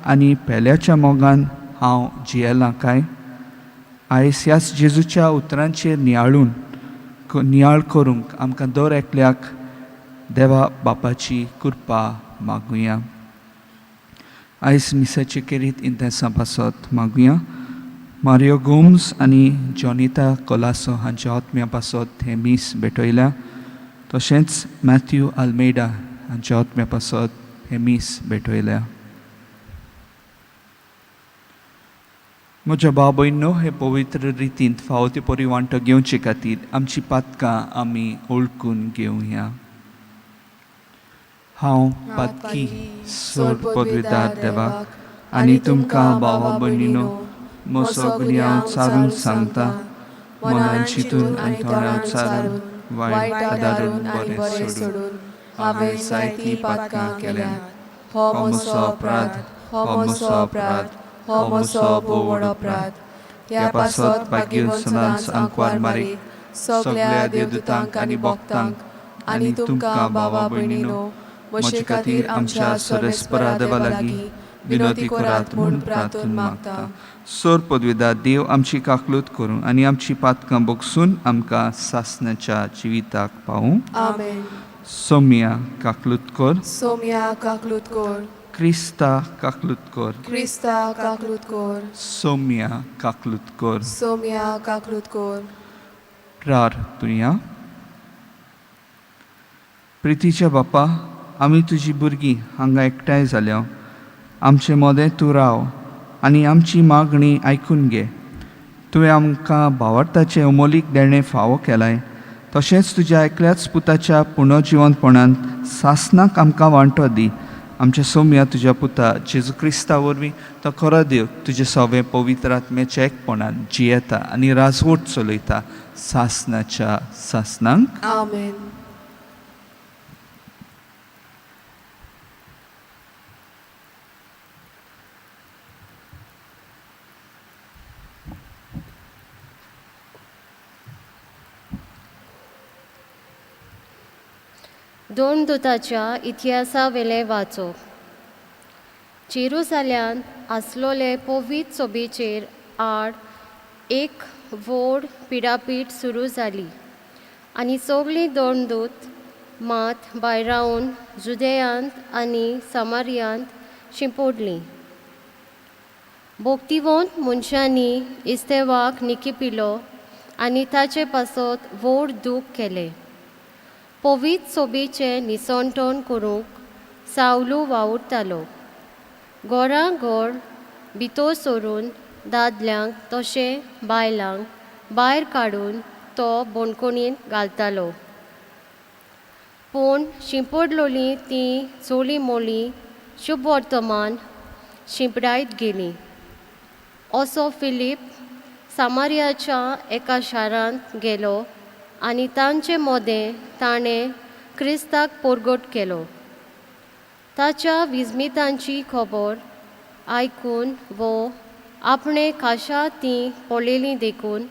आनी पेल्याच्या मोगान हांव जियेलां काय? आयज ह्याच जेजूच्या उतरांचेर नियाळ करूंक आमकां दर एकल्याक देवा बापाची कृपा मागुया. आयज मिसाचे केरीत इंतेसां पासत मागुया. मारियो गोम्स आनी जॉनिता कोलासो हांच्या आत्म्या पासत हे मीस भेटयल्या. तशेंच मॅथ्यू आल्मेडा हांच्या आत्म्या पासत हे मीस भेटयल्या. म्हज्या भाव भयणो, हे पवित्र रितींत फावो ती परी वांटो घेवचे खातीर आमची पातकां आमी ओळखून घेवया. हांव पातकी सोर पदवीदार देवाक आनी तुमकां भावा भयणीनो, म्हजो गुन्य हांव चारून सांगता. मनान चिंतून आनी तोंडान उच्चारून वायट आदारून बरें सोडून हांवें जायतीं पातकां केल्यात. हो म्हजो अपराध, हो म्हजो अपराध, हो म्हजो भोव व्हड अपराध. ह्या पासत भाग्यून सदांच आंकवार मारीक सगळ्या देवदूतांक आनी भक्तांक आनी तुमकां भावा भयणीनो, म्हजे खातीर आमच्या सर्वेस्परा देवा लागीं विनोदी करात म्हूण प्रार्थून मागता. सोर पदवीदार देव आमची काकलूत करूं आनी आमची पातकां बोगसून आमकां सासणाच्या जिविताक पावूं. आमेन. सोम्या काकलूत कर. सोम्या काकलूत कर. क्रिस्ता काकलूत कर. क्रिस्ता काकलूत कर. सोम्या काकलूत कर. सोम्या काकलूत कर. प्रार्थुया. प्रितीच्या बापा, आमी तुजी भुरगीं हांगा एकठांय जाल्या. आमचे मोदें तूं राव आनी आमची मागणी आयकून घे. तुवें आमकां भावार्थाचें अमोलीक देणें फावो केलाय. तशेंच तुज्या एकल्याच पुताच्या पुनर्जिवंतपणांत सासणाक आमकां वांटो दी. आमच्या सोम्या तुज्या पुता जेजू क्रिस्ता वरवीं तो खरो देव तुजे सवे पवित्र आत्म्याच्या एकपणान जियेता आनी राजवट चलयता सासणाच्या सासणांक. आमेन. दोन दुताच्या इतिहासा वेले वाचो. जेरुसाल्यांत आसलोले पवित्र सोबेचेर आड एक व्हड पिडापीठ सुरू जाली आनी सगळीं दोन दूत मात भायर रावन जुदेयांत आनी समारियांत शिंपडलीं. भोक्तिवंत मनशांनी इस्तेवाक निकिपिलो आनी ताचे पासत व्हड दूख केलें. पवित्र सोबेचें निसंतोण करूंक सावलू वावुरतालो. घोरां घोर भितर सरून दादल्यांक तशें बायलांक भायर काडून तो बोणकुणींत घालतालो. पूण शिंपडलोलीं तीं चोळी मोळी शुभ वर्तमान शिंपडायत गेलीं. असो फिलीप सामारियाच्या एका शारांत गेलो आनी तांचे मोदें ताणें क्रिस्ताक परगट केलो. ताच्या विजमितांची खबर आयकून वो आपणे खाशा तीं पळयलीं देखून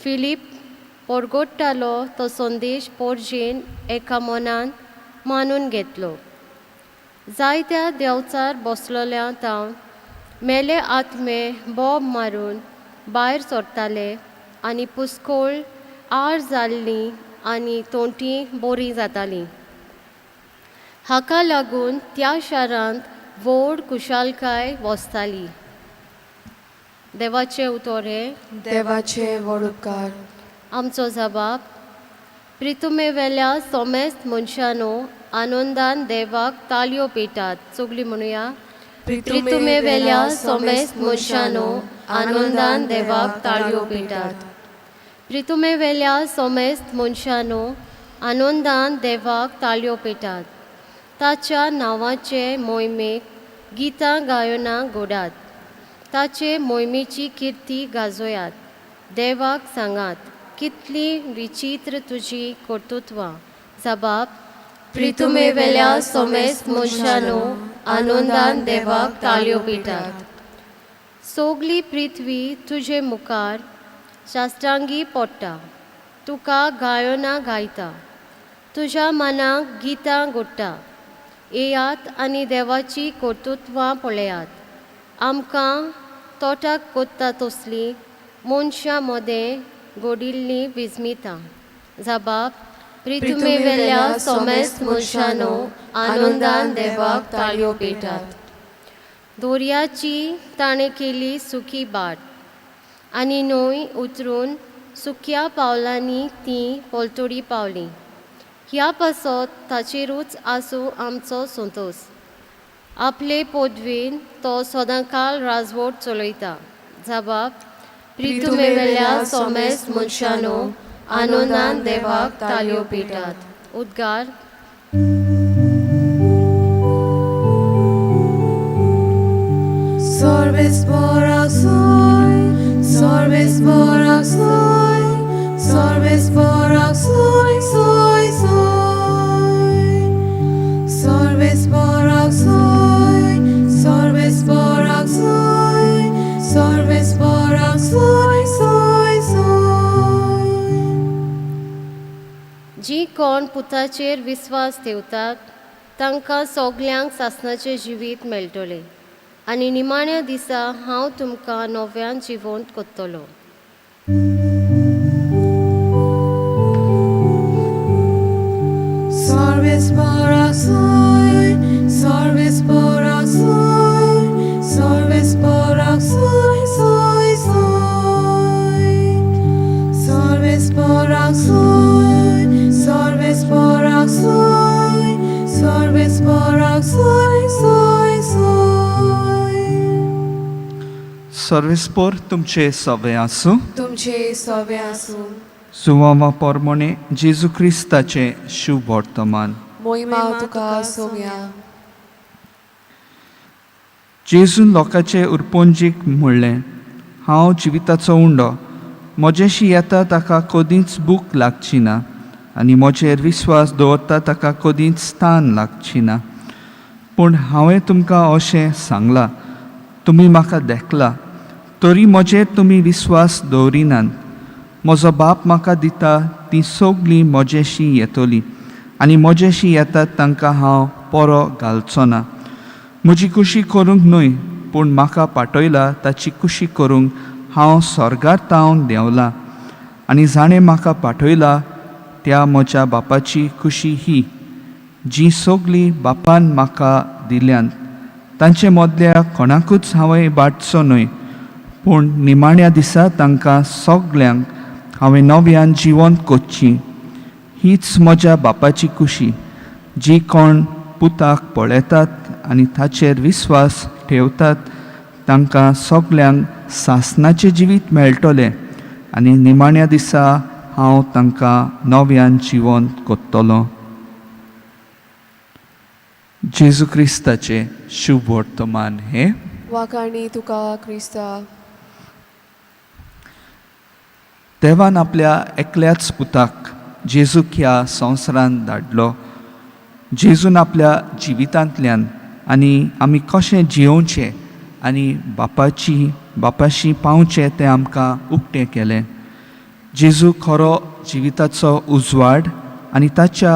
फिलीप परगट्टालो तो संदेश पोरजेन एका मनान मानून घेतलो. जायत्या देंवचार बसलोल्या तावन मेले आत्मे बोब मारून भायर सरताले आनी पुस्कोळ आर जाल्लीं आनी तोंटी बरीं जातालीं. हाका लागून त्या शारांत व्हड खुशालकाय वसताली. देवाचे उतोरे. देवाचे व्हड उपकार. आमचो जबाब. प्रितुमे वेल्या सोमेस्त मनशानो आनंदान देवाक ताळयो पेटात. सगळीं म्हणुया. प्रितुमे वेल्या सोमेस्त मनशानो आनंदान देवाक ताळयो पेटात. प्रितुमे वेल्या सोमेस्त मनशानो आनंदान देवाक ताळयो पेटात. ताच्या नांवाचे मोहिमेक गितां गायनां घोडात. ताचे मोहिमेची किर्ती गाजोयात. देवाक सांगात, कितली विचित्र तुजी कर्तुत्वां. जबाब. प्रितुमे वेल्या सोमेस्त मनशानो आनंदान देवाक ताळयो पेटात. सगळी पृथ्वी तुजे मुखार शास्त्रांगी पडटा. तुका गायनां गायता. तुज्या मनाक गितां घोडटा. येयात आनी देवाची कर्तुत्वां पळयात. आमकां तोटाक कोत्ता तसली मनशां मदें घोडिल्ली विस्मिता. जबाब प्रितुमे वेल्या सोमेस्त मनशांनो आनंदान देवाक ताळयो पेटात. दोर्याची ताणें केली सुखी बाट आनी न्हंय उतरून सुक्या पावलांनी ती पोलतोडी पावली. ह्या पासत ताचेरूच आसूं आमचो संतोश. आपले पदवेन तो सदांकाळ राजवट चलयता. जबाब प्रितुमे वेल्या सोमेस्त मनशांनो आनंदान देवाक ताळयो पेटात. उद्गार Sorbesporak soy, sorbesporak soy, sorbesporak soy, soy, soy. Sorbesporak soy, sorbesporak soy, sorbesporak soy, soy, soy. जी कोण पुताचेर विस्वास ठेवतात तांकां सगल्यांक सासणाचें जिवीत मेळटलें आनी निमाण्या दिसा हांव तुमकां नव्यान जिवंत कोत्तलो. Sorbesporak soy, sorbesporak soy, sorbesporak soy, soy, soy. Sorbesporak soy, sorbesporak soy, sorbesporak soy, soy, soy. सर्वेस्पोर तुमचे सवे आसूं. तुमचे सवे आसूं. सुवामा पोरमोणे जेजू क्रिस्ताचे शुभ वर्तमान. मोहिमा तुका सोम्या. जेजून लोकांचे उरपोंजीक म्हणलें, हांव जिविताचो उंडो. म्हजेशी येता ताका कदींच भूक लागची ना आनी म्हजेर विस्वास दवरता ताका कदींच स्थान लागची ना. पूण हांवें तुमकां अशें सांगलां, तुमी म्हाका देखला तरी म्हजेर तुमी विस्वास दवरिनात. म्हजो बाप म्हाका दिता ती सगळीं म्हजेशी येतली आनी म्हजेशी येतात तांकां हांव परो घालचो ना. म्हजी कुशी करूंक न्हय पूण म्हाका पाठयला ताची कुशी करूंक हांव स्वर्गार तावन देंवलां. आनी जाणें म्हाका पाठयला त्या म्हज्या बापाची कुशी ही, जी सगळीं बापान म्हाका दिल्यान. तांचे मदल्या कोणाकूच हांवें बाटचो न्हय पूण निमाण्या दिसा तांकां सगल्यांक हांवें नव्यान जिवंत कोत्ची. हीच म्हज्या बापाची कुशी. जी कोण पुताक पळयतात आनी ताचेर विस्वास ठेवतात तांकां सगल्यांक सासणाचें जिवीत मेळटलें आनी निमाण्या दिसा हांव तांकां नव्यान जिवंत कोत्तलों. जेजू क्रिस्ताचे शुभ वर्तमान हे. वाकाणी तुका क्रिस्ता. देवान आपल्या एकल्याच पुताक जेजूक ह्या संवसारांत धाडलो. जेजून आपल्या जिवितांतल्यान आनी आमी कशें जियोवचें आनी बापाशी पावचें तें आमकां उक्तें केलें. जेजू खरो जिविताचो उजवाड आनी ताच्या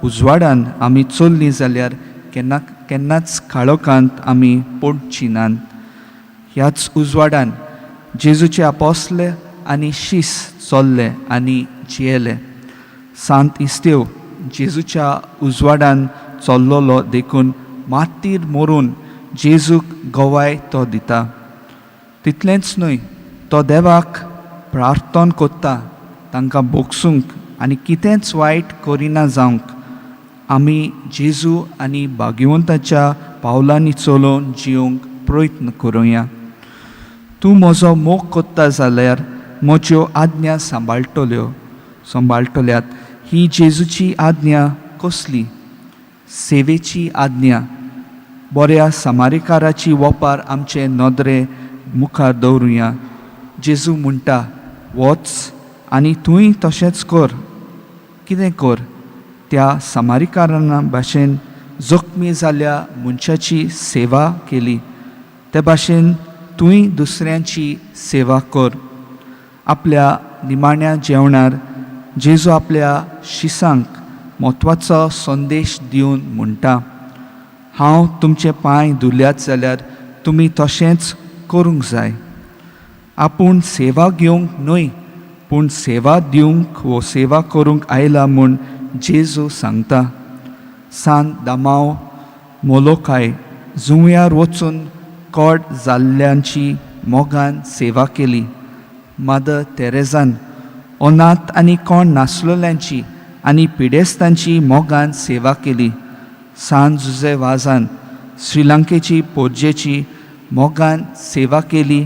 उजवाडान आमी चल्लीं जाल्यार केन्नाच काळोखांत आमी पडचीं नात. ह्याच उजवाडान जेजूचे आपोसले आनी शिस चल्ले आनी जियेले. सांत इस्तेव जेजूच्या उजवाडान चल्लोलो देखून मातीर मरून जेजूक गोवाय तो दिता. तितलेंच न्हय, तो देवाक प्रार्थना कोत्ता तांकां बोगसूंक आनी कितेंच वायट करिना जावंक. आमी जेजू आनी भाग्यवंताच्या पावलांनी चलोवन जिवंक प्रयत्न करुया. तूं म्हजो मोग कोत्ता जाल्यार म्हज्यो आज्ञा सांबाळटल्यात. ही जेजूची आज्ञा कसली? सेवेची आज्ञा. बऱ्या समारिकाराची वोपार आमचे नदरे मुखार दवरुया. जेजू म्हणटा, वच आनी तुंय तशेंच कर. कितें कर? त्या समारिकाराना भाशेन जखमी जाल्ल्या मनशाची सेवा केली ते भाशेन तुंय दुसऱ्यांची सेवा कर. आपल्या निमाण्या जेवणार जेजू आपल्या शिसांक म्हत्वाचो संदेश दिवन म्हणटा, हांव तुमचे पांय धुल्यात जाल्यार तुमी तशेंच करूंक जाय. आपूण सेवा घेवंक न्हय पूण सेवा दिवंक वो सेवा करूंक आयला म्हूण जेजू सांगता. सान दामाव मोलोकाय जुंव्यार वचून कोड जाल्ल्यांची मोगान सेवा केली. मादर तेरेजान अनाथ आनी कोण नासलेल्यांची आनी पिडेस्तांची मोगान सेवा केली. सान जुजे वाजान श्रीलंकेची पोरजेची मोगान सेवा केली.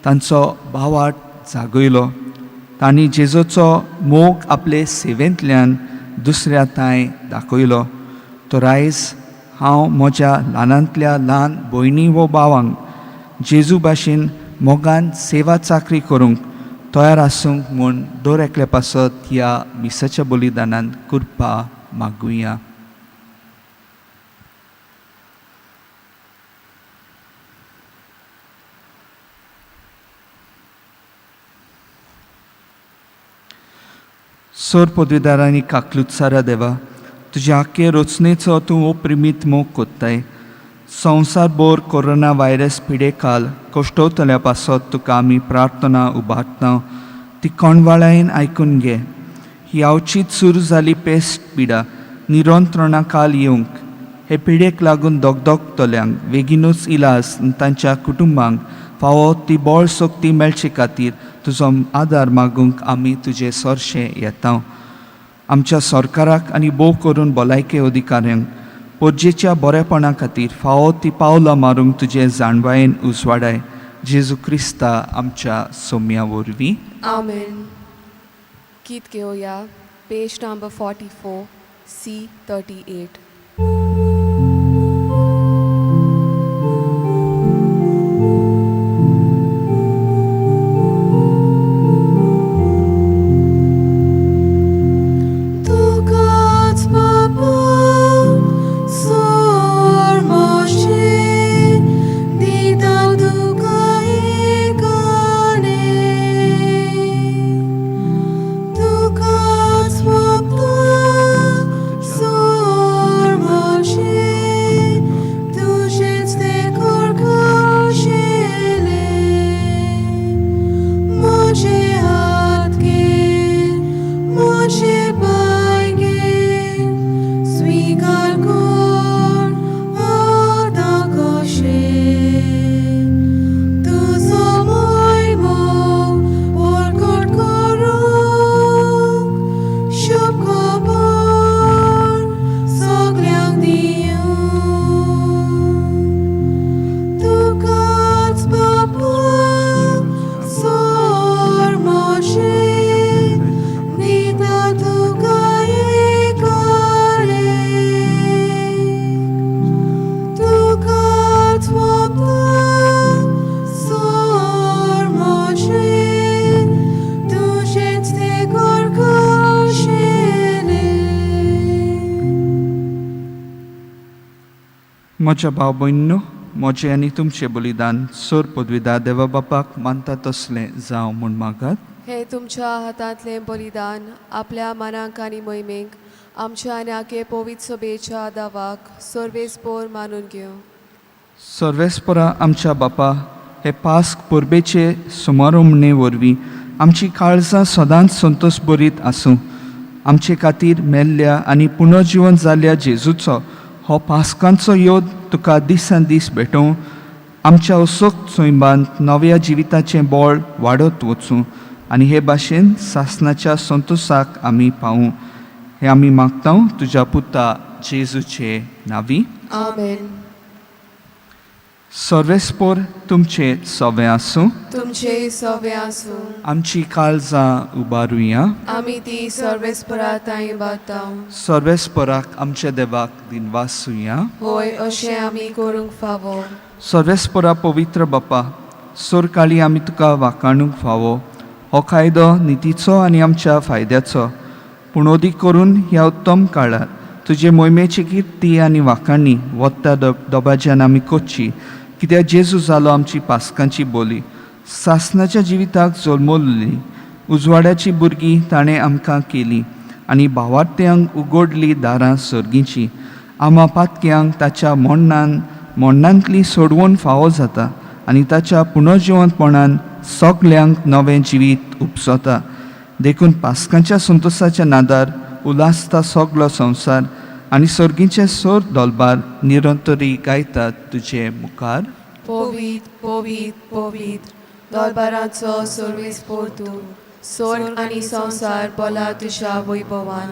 तांचो भावार्थ जागयलो. तांणी जेजूचो मोग आपले सेवेंतल्यान दुसऱ्या तांय दाखयलो. तो आयज हांव म्हज्या ल्हानांतल्या ल्हान भयणी वो भावांक जेजू भाशेन मोगान सेवा चाकरी करूंक तयार आसूंक म्हूण दर एकल्या पासत ह्या मिसाच्या बलिदानान कृपा मागुया. सोर पदवीदारांनी काकलुत्सारा देवा, तुज्या आख्खे रचनेचो तूं ओप्रिमीत मोग कोत्ताय. संवसारभर कोरोना व्हायरस पिडे काल कश्टवतल्या पासत तुका आमी प्रार्थना उबारता. ती कोणवाळायेन आयकून घे. ही अवचीत सुरू जाली पेस्ट पिडा निरंत्रणा काल येवंक हे पिडेक लागून दोगदोगतल्यांक बेगीनूच इलाज तांच्या कुटुंबांक फावो ती बोळ सोक्ती मेळचे खातीर तुजो आदार मागूंक आमी तुजे सोरशें येता. आमच्या सरकाराक आनी भोव करून भलायके अधिकाऱ्यांक पोरजेच्या बरेपणा खातीर फावो ती पावलां मारूंक तुजे जाणवायेन उजवाडाय. जेजू क्रिस्ता आमच्या सोम्या वरवीं. आमेन. गीत घेवया. Page number 44 C38. म्हज्या भाव भयणींनो, म्हजें आनी तुमचें बलिदान सोर पदवीदार देवा बापाक मानता तसलें जावं म्हूण मागात. हे तुमच्या हातांतलें बलिदान आपल्या मनाक आनी मोहिमेक आमच्या आनी आखे पवित्र सभेच्या दावाक सर्वेस्पोर मानून घेवं. सर्वेस्परा आमच्या बापा, हे पास्क परबेचे समारंभणे वरवीं आमची काळजां सदांच संतोश बरीत आसूं. आमचे खातीर मेल्ल्या आनी पुनर्जीवन जाल्ल्या जेजूचो हो पास्कांचो योद तुका दिसान दीस भेटोवं. आमच्या उसोक्त सोयंबांत नव्या जिविताचें बळ वाडत वचूं आनी हे भाशेन सासणाच्या संतोशाक आमी पावूं. हे आमी मागता तुज्या पुता जेजूचे नांवी. आमेन. सर्वेस्पोर तुमचे सवे आसूं. तुमचे सवे आसूं. आमची काळजां उबारुया. आमी ती सर्वेस्पराताय बाताव. सर्वेस्पराक आमच्या देवाक दिनवासुया. होय, अशें आमी करूंक फावो. सर्वेस्परा पवित्र बापा, सोर काळी आमी तुका वाखाणूंक फावो. हो कायदो नितीचो आनी आमच्या फायद्याचो, पूण अदीक करून ह्या उत्तम काळात तुजे मोहिमेची किर्ती आनी वाखाणी वत्ता दोबाज्यान आमी कोच्ची, कित्याक जेजू जालो आमची पास्कांची बोली. सासणाच्या जिविताक जल्मली, उजवाड्याची भुरगीं ताणें आमकां केली आनी भावार्थ्यांक उगडली दारां सर्गीची. आमा पातक्यांक ताच्या मोण्णान मोन्नांतली सोडवून फावो जाता आनी ताच्या पुनर्जिवंतपणान सगल्यांक नवें जिवीत उपसता. देखून पास्कांच्या संतोसाच्या नादार उलासता सगलो संवसार आनी सर्गीचे सोर दोलबार निरंतरी गायतात तुजे मुखार. पोवीत पोवीत पोवीत दोलबारांचो सर्वेस्पोर तूं, स्वर्ग आनी संवसार बोला तुज्या वैभवान.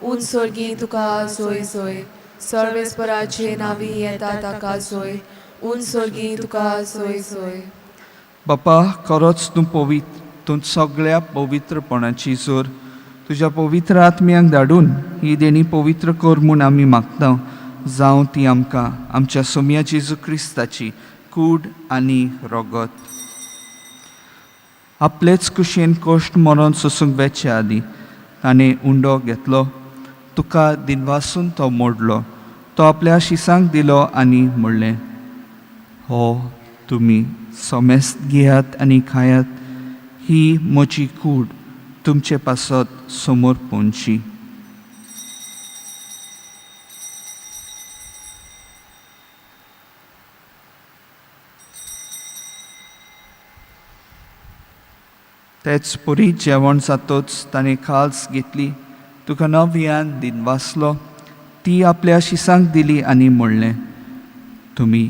उंच सर्गी तुका सोय सोय, सर्वेस्पराचे नावी येता ताका सोय. उंच सर्गी तुका सोय सोय. बापा, खरोच तूं पवित्र, तूं सगळ्या पवित्रपणाची जोर. तुज्या पवित्र आत्म्यांक धाडून ही देणी पवित्र कर म्हूण आमी मागता. जावं ती आमकां आमच्या सोम्या जेजू क्रिस्ताची कूड आनी रगत. आपलेच कुशेन कश्ट मरण सोसूंक वेचे आदी ताणें उंडो घेतलो. तुका दिनवासून तो मोडलो. तो आपल्या शिसांक दिलो आनी म्हणलें, हो तुमी सोमेस्त घेयात आनी खायात. ही म्हजी कूड तुमचे पासत समोर पोंची. तेच पुरी जेवण जातोच ताणें खाल्स घेतली. तुका नव्यान दिनवासलो. ती आपल्या शिसांक दिली आनी म्हणलें, तुमी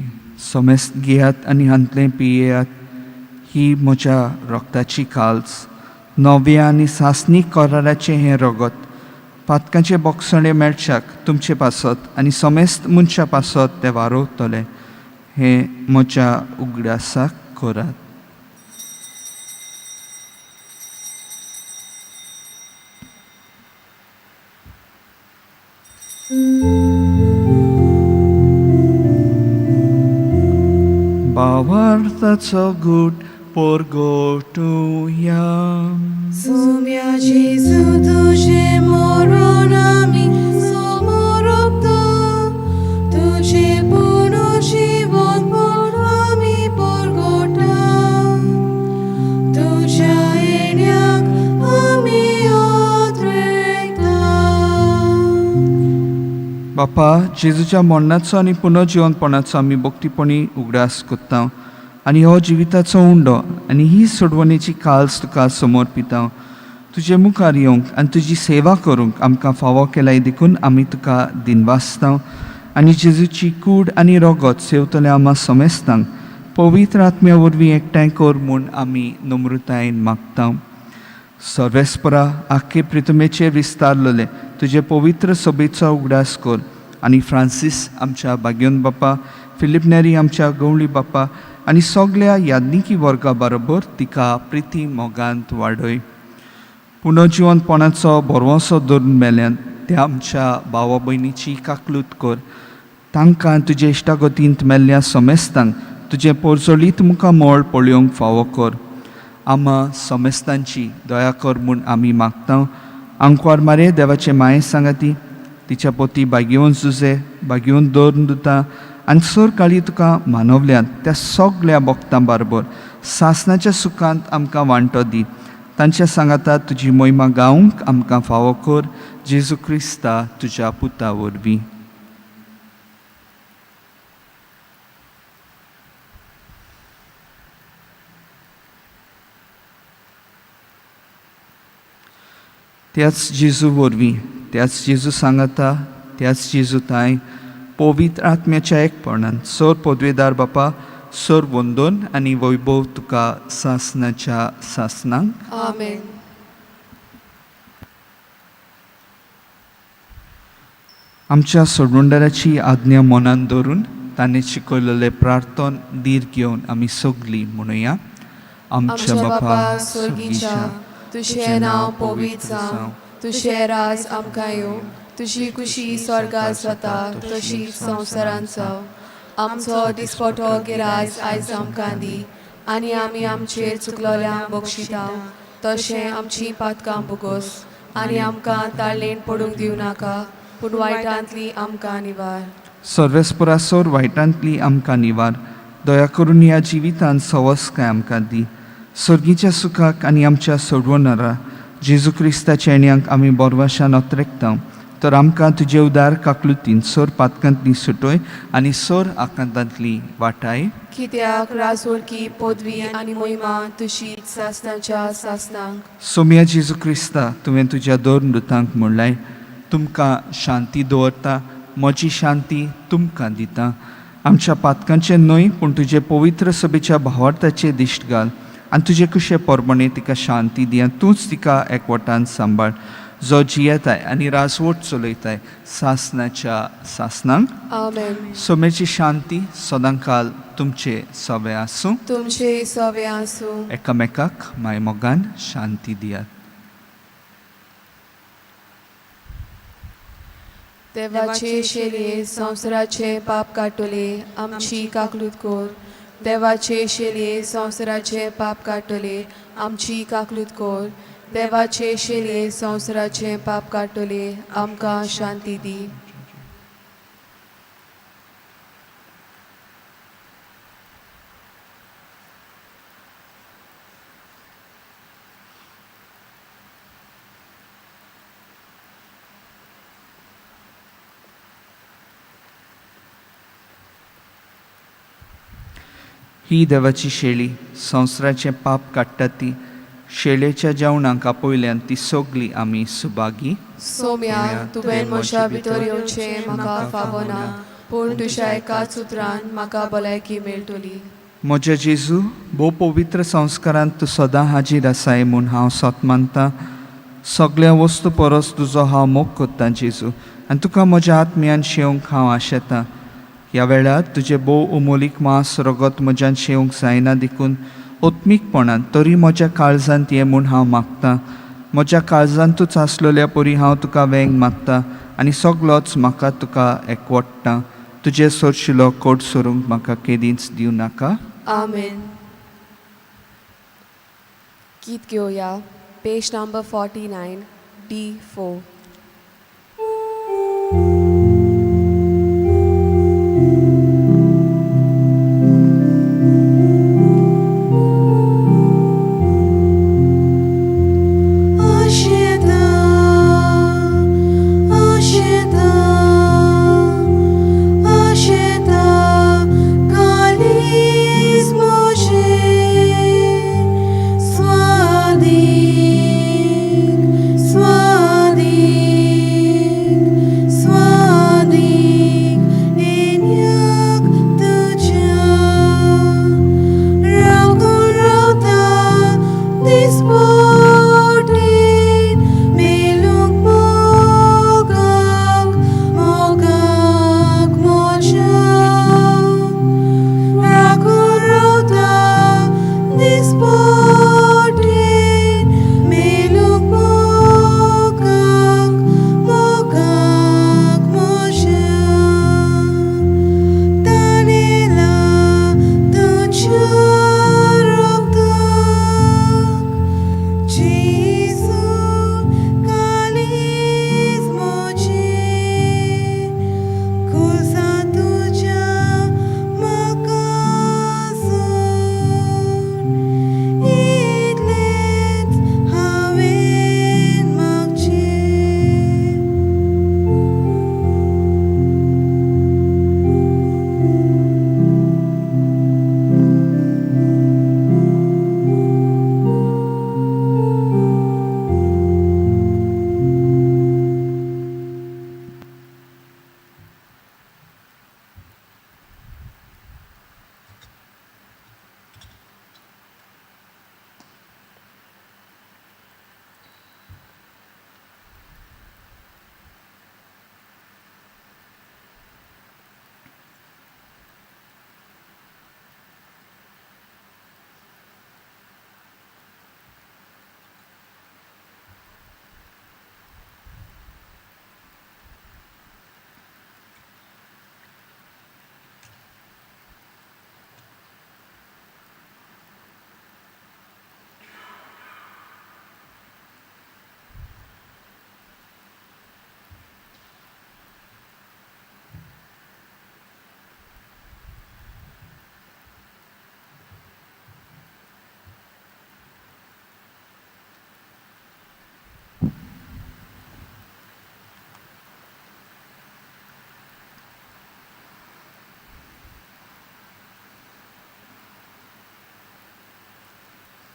सोमेस्त घेयात आनी हांतलें पियेयात. ही म्हज्या रोगताची काल्स, नव्या आनी सासनीक कराराचें हें रगत. पातकांचे बोगसणे मेळच्याक तुमचे पासत आनी सोमेस्त मनशा पासत ते वारोवतले. हें म्हज्या उगडासाक करात. भावार्थाचो घूट पोरगोटुया. सोम्या जेजू तुझे मरण आमी समोर ओंपता. तुझे पुनर्जीवनपण आमी परगटा. तुझ्या येण्याक आमी ओद्रेता. बापा, जेजूच्या मरणाचो आनी पुनर्जिवनपणाचो आमी भक्तीपणी उगडास कोत्ता आनी हो जिविताचो उंडो आनी ही सोडवणेची काल्स तुका समोर पिता. तुजे मुखार येवंक आनी तुजी सेवा करूंक आमकां फावो केल्याय देखून आमी तुका दिनवासता आनी जेजूची कूड आनी रगत सेवतल्या आमा सोमेस्तांक पवित्र आत्म्या वरवीं एकठांय कर म्हूण आमी नम्रतायेन मागता. सर्वेस्परा आख्खे पृथ्वीचेर विस्तारलेले तुजे पवित्र सभेचो उगडास कर आनी फ्रांसीस आमच्या भाग्योन बापा, फिलिप नेरी आमच्या गवळी बापा आनी सगळ्या याज्ञिकी वर्गा बरोबर तिका प्रिती मोगांत वाडय. पुनर्जिवनपणाचो बरवंसो धरून मेल्यान त्या आमच्या भावा भयणीची काकलूत कर. तांकां तुजे इश्टागतींत मेल्ल्या सोमेस्तांक तुजे पोरजोळीत मुखार मोळ पळोवंक फावो कर. आमा सोमेस्तांची दया कर म्हूण आमी मागता. आंकवार मारे देवाचे माये सांगाती, तिच्या पोती भाग्यवन जुजे, भाग्यवन दौर्ण दिता आनी सोर काळी तुका मानवल्यान त्या सगळ्या भक्तां बरोबर सासणाच्या सुखांत आमकां वांटो दी. तांच्या सांगाता तुजी महिमा गावंक आमकां फावो कर. जेजू क्रिस्ता तुज्या पुता वरवीं. त्याच जेजू वरवीं, त्याच जेजू सांगाता, त्याच जेजू ताय पवित्र आत्म्याच्या एकपणान सोर पदवेदार बापा, सोर वंदन आनी वैभव तुका सासणाच्या सासनांक. आमेन. आमच्या सोडवंडाराची आज्ञा मनान दवरून ताणें शिकयलेले प्रार्थन धीर घेवन आमी सगळीं म्हणुया. आमच्या बापा स्वर्गीच्या, तुझें नांव पवित्र जावं. तुझें राज आमकां येवं. तुजी कुशी स्वर्गांत जाता तशीच संवसारांत जावं. आमचो दिसपटो गिरायज आयज आमकां दी आनी आमी आमचेर चुकलोल्यांक बक्षिता तशें आमची पातकां बुगोस आनी आमकां ताळणेन पडूंक दिवं नाका, पूण वायटांतली आमकां निवार. सर्वेस्परासोर वायटांतली आमकां निवार. दया करून ह्या जिवितांत सवस्काय आमकां दी. सर्गीच्या सुखाक आनी आमच्या सोडवणारा जेजू क्रिस्ताच्या येण्याक आमी बोरवाशान ओत्रेकता. तर आमकां तुजे उदार काकलुतीन सोर पातकांतली सुटोय आनी सोर आकांतांतली वाटाय. कित्याक रासोळकी पदवी आनी मोहिमा तुशीच सासनाच्या सासनांक. सोम्या जेजू क्रिस्ता तुवें तुज्या दोन दुतांक म्हणलाय, तुमकां शांती दवरता, म्हजी शांती तुमकां दिता. आमच्या पातकांचे न्हय पूण तुजे पवित्र सभेच्या भावार्थाचे दिश्ट घाल आनी तुजे कुशे पोरपणे तिका शांती दिया. तूंच तिका एकवटान सांबाळ, जो जियेताय आनी राजवट चलयताय सासनाच्या सासनांक. आमेन. सोम्याची शांती सदांकाल तुमचे सवे आसूं. तुमचे सवे आसूं. एकामेकाक मायमोगान शांती दियात. देवाचे शेलये संवसाराचे पाप काटले आमची काकलूत कोर. देवाचे शेलये संवसाराचे पाप काटले आमची काकलूत कोर. देवाचे शेलये संवसाराचे पाप काटले आमकां शांती दी. ही देवाची शेळी संवसाराचे पाप काडटा ती. शेळयेच्या जेवणाक आपयल्यान ती सोगली आमी सुभागी. सोम्या तुवें म्हज्या भितर येवचें म्हाका फावना, पूण तुज्या एकाच उतरान म्हाका भलायकी मेळटली. म्हज्या जेजू, भोव पवित्र संस्कारांत तूं सदां हाजीर आसाय म्हूण हांव सोत मानतां. सगळ्या वस्तू परस तुजो हांव मोग कोत्ता जेजू, आनी तुका म्हज्या आत्म्यान शेवंक हांव आशेतां. ह्या वेळार तुजे भोव उमोलीक मांस रगत म्हज्यान शेवंक जायना देखून ओत्मीकपणान तरी म्हज्या काळजांत ये म्हूण हांव मागतां. म्हज्या काळजांतूच आसलेल्या परी हांव तुका वेंग मागतां आनी सगळोच म्हाका तुका एकवटटा. तुजे सोरशिलो कोड सोरूंक म्हाका केदींच दिवं नाका. आमेन. गीत घेवया पेज नंबर 49 D4. Swadi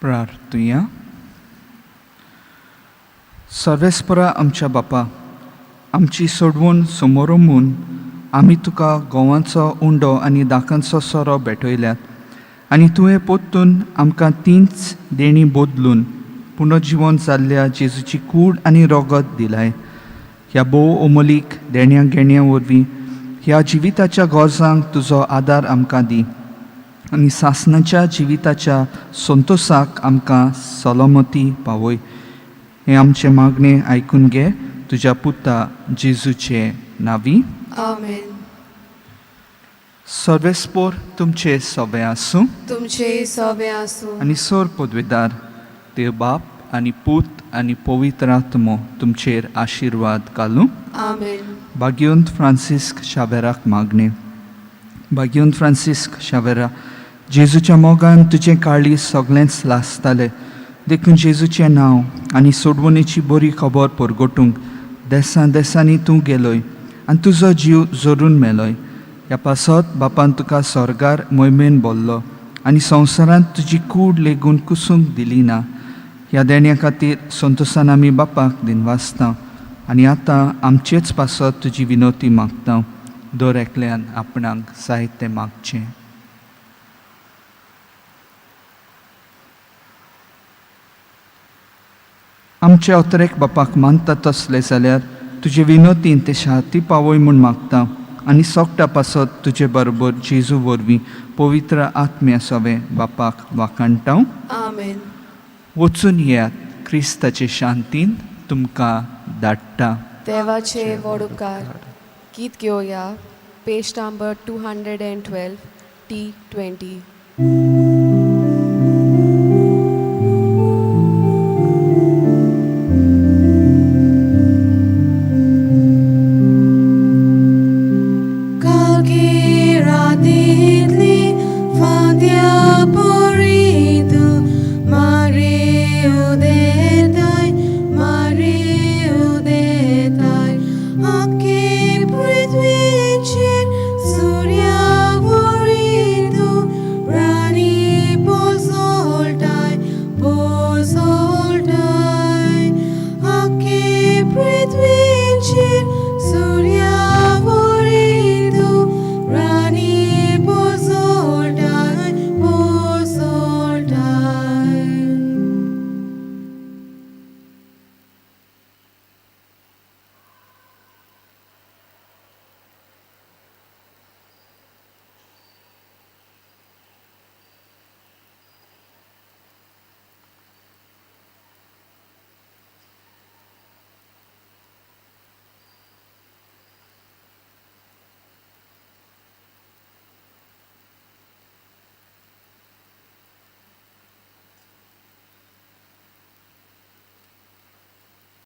प्रार्थुया. सर्वेस्परा आमच्या बापा, आमची सोडवून समोरमून आमी तुका गोवांचो उंडो आनी दाकांचो सोरो भेटयल्यात आनी तुवें पोत्तून आमकां तींच देणी बदलून पुनर्जीवन जाल्ल्या जेजूची कूड आनी रगत दिलाय. ह्या भोव अमोलीक देण्या घेण्या वरवीं ह्या जिविताच्या गरजांक तुजो आदार आमकां दी आनी सासणाच्या जिविताच्या संतोशाक आमकां सलामती पावय. हें आमचें मागणें आयकून घे तुज्या पुता जेजूचे नांवी. आमेन. सर्वेस्पोर तुमचे सवे आसूं तुमचे सवे आसूं आनी सोर पदवेदार देव बाप आनी पूत आनी पवित्र आत्मो तुमचेर आशिर्वाद घालूं. आमेन. भाग्यवंत फ्रांसिस्क शावेराक मागणें. भाग्यवंत फ्रांसिस्क शावेरा, जेजूच्या मोगान तुजें काळी सगळेंच लासतालें, देखून जेजूचें नांव आनी सोडवणेची बरी खबर परगटूंक देसां देसांनी तूं गेलोय आनी तुजो जीव जोरून मेलोय. ह्या पासत बापान तुका स्वर्गार मोहिमेन बोल्लो आनी संवसारांत तुजी कूड लेगून कुसूंक दिली ना. ह्या देण्या खातीर संतोशान आमी बापाक दिनवासता आनी आतां आमचेच पासत तुजी विनोती मागता. दर एकल्यान आपणाक जाय तें मागचें. आमचे अतरेक बापाक मानता तसले जाल्यार तुजे विनोतीन ते शांती पावय म्हूण मागता आनी सोगटा पासत तुजे बरोबर जेजू वरवीं पवित्र आत्म्या सवे बापाक वाखाणटाव. आमेन. वचून येयात, क्रिस्ताचे शांतीन तुमकां धाडटा. देवाचे व्हड उपकार. गीत घेवया. Page number 212 T20.